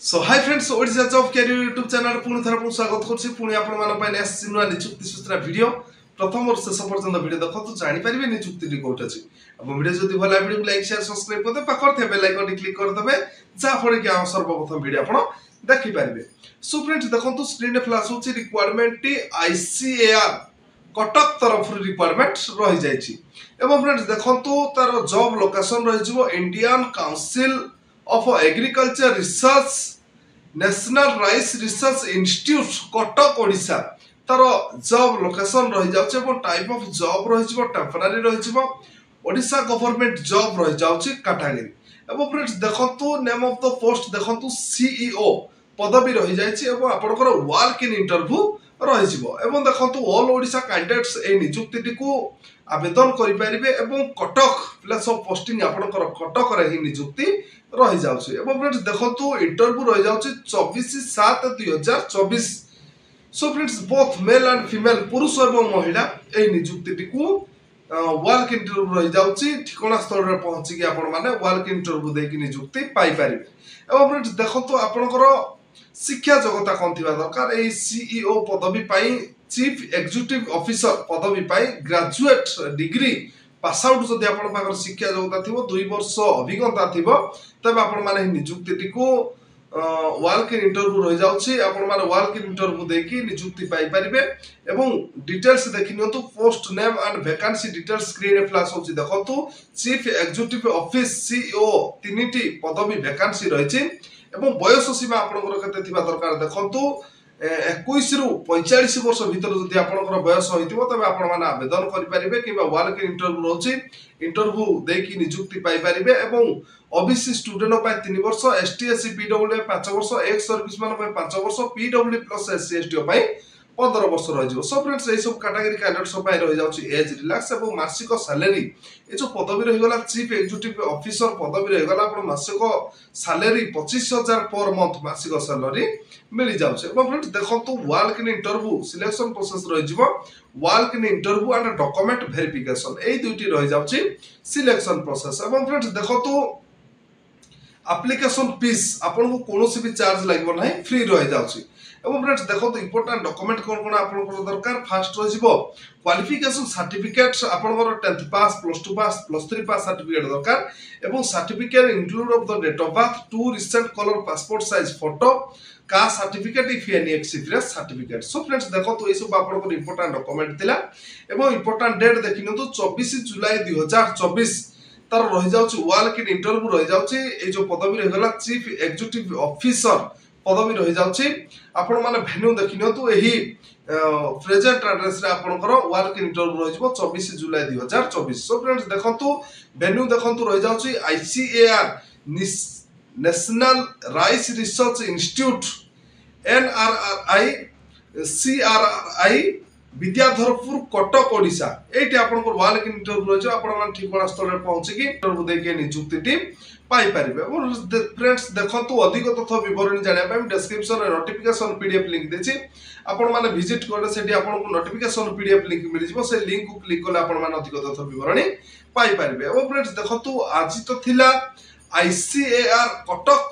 सो hi friends Odisha job career YouTube channel पुणी थर स्वागत करछि पुणी आपण मान पय आसी नुआ नियुक्ति सूचना वीडियो प्रथम और शेष पर्यंत वीडियो देखो जानि परिबे नियुक्ति कोट अछि अब वीडियो जदि भला वीडियो लाइक शेयर सब्सक्राइब करते पाखर थे बेल आइकन क्लिक कर देबे जा फळे कि सर्वप्रथम वीडियो आपण देखि परिबे। सो फ्रेंड्स देखंतु स्क्रीन रे फ्लैश होछि रिक्वायरमेंट टी आईसीएआर कटक तरफ रिक्वायरमेंट रहि जायछि एवं फ्रेंड्स देखंतु तार जॉब लोकेशन रहि जिवो Indian council of agriculture research national rice research institute Cuttack Odisha तार जॉब लोकेशन रहि जाउछ एवं टाइप ऑफ जॉब रहि जिवो टेम्पररी रहि जिवो ओडिशा गवर्नमेंट जॉब रहि जाउछ कैटेगरी एवं फ्रेंड्स देखंतु नेम ऑफ द पोस्ट देखंतु सीईओ पदवी रहि जायछि एवं आपनकर वर्क इन इंटरव्यू रहि जिवो एवं देखंतु ऑल ओडिशा कैंडिडेट्स ए नियुक्ति को आवेदन करि परिबे एवं कटक प्लेस ऑफ पोस्टिंग आपनकर कटक रे ही नियुक्ति रहि जाउछि एवं फ्रेंड्स देखंतु इंटरव्यू रहि जाउछि 24/7/2024। So friends both male and female पुरुष एवं महिला ए नियुक्ति को वर्क इंटरव्यू रहि जाउछि ठिकाना स्थल रे पहुंची कि आपण माने वर्क इंटरव्यू दे कि नियुक्ति पाई परिबे एवं फ्रेंड्स देखंतु आपनकर शिक्षा योग्यता कोन थिबा दरकार ए सीईओ पदवी पाई चीफ एग्जीक्यूटिव ऑफिसर पदवी पाई ग्रेजुएट डिग्री पास आउट जदि आपण पाकर शिक्षा योग्यता थिबो 2 वर्ष अभिज्ञता थिबो तबे आपण माने नियुक्ति को वर्क इन इंटरव्यू रहि जाउछि आपण माने वर्क इन इंटरव्यू देकी नियुक्ति पाई परिबे एवं डिटेल्स देखिनियंतु post name and vacancy details screen रे फ्लैश होछि देखंतु चीफ एग्जीक्यूटिव ऑफिस सीईओ तीनटी पदवी वैकेंसी रहिछि एवं बयस सीमा आपनकर केते थिबा दरकार देखंतु 21 रु 45 वर्ष भीतर जदि आपनकर बयस होइतिबो तबे आपण माने आवेदन करि परिबे किबा वर्क इंटरव्यू रोछि इंटरव्यू देकी नियुक्ति पाई परिबे एवं ओबीसी स्टूडेंट पाई 3 वर्ष एसटी एससी पीडब्ल्यू 5 वर्ष एक्स सर्विस मैन पाई 5 वर्ष पीडब्ल्यू प्लस एससी एसटी पाई 15 वर्ष रहि जिवो। सो फ्रेंड्स ए सब कैटेगरी कैंडिडेट्स पाई रहि जाउछि एज रिलैक्स एवं मासिक सैलरी ए जो पदवी रहि गला चीफ एग्जीक्यूटिव ऑफिसर पदवी रहि गला आपण मासिक सैलरी 25000 पर मंथ मासिक सैलरी मिली जाउछ एवं फ्रेंड्स देखंतु work in interview selection process रहि जिवो work in interview and document verification ए दुइटी रहि जाउछि सिलेक्शन प्रोसेस एवं फ्रेंड्स देखंतु एप्लिकेशन फीस आपन को कोनोसी भी चार्ज लागबो नाही फ्री रहि जाउछि एवं फ्रेंड्स देखंतु इंपोर्टेंट डॉक्यूमेंट कोन कोन आपन को दरकार फर्स्ट रहि जिवो क्वालिफिकेशन सर्टिफिकेट आपन को 10th pass plus 2 pass plus 3 pass certificate दरकार एवं certificate include of the date of birth 2 recent colour passport size photo caste certificate if any experience certificate. So friends देखंतु ए सब आपन को इंपोर्टेंट डॉक्यूमेंट थिला एवं इंपोर्टेंट डेट देखिनतु 24 जुलाई 2024 तार रहि जाउछि वर्क इन इंटरव्यू रहि जाउछि ए जो पदवी रहि गला चीफ एग्जीक्यूटिव ऑफिसर पदवी रहि जाउछि आपण माने वेन्यू देखिनतु एही प्रेजेंट एड्रेस रे आपनकर वर्क इन इंटरव्यू रहि जिवो 24 जुलाई 2024। सो फ्रेंड्स देखंतु वेन्यू देखंतु रहि जाउछि ICAR National Rice Research Institute NRRI CRRI Vidyadharpur Cuttack Odisha एटी आपन को वर्क इन इंटरव्यू रहि आपन मान ठिकाना स्थल रे पहुंची कि इंटरव्यू देके नियुक्ति टीम पाई परिबे। और फ्रेंड्स देखंतु अधिक तथ्य विवरणी जानिया पय डिस्क्रिप्शन रे नोटिफिकेशन पीडीएफ लिंक देछि आपन माने विजिट करले सेठी आपन को नोटिफिकेशन पीडीएफ लिंक मिल जिवो से लिंक को क्लिक करले आपन माने अधिक तथ्य विवरणी पाई परिबे। और फ्रेंड्स देखंतु आज तो थिला आईसीएआर कटक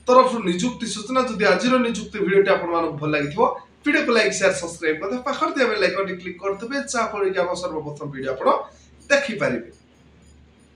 तरफ नियुक्ति सूचना जदि आजिरो नियुक्ति वीडियोटी आपन माने भल लागिथिबो वीडियो को लाइक शेयर सब्सक्राइब करते पाखर दिया बेल आइकन क्लिक करते जा फळे कि हम सर्वप्रथम वीडियो आपण देखि परिबे।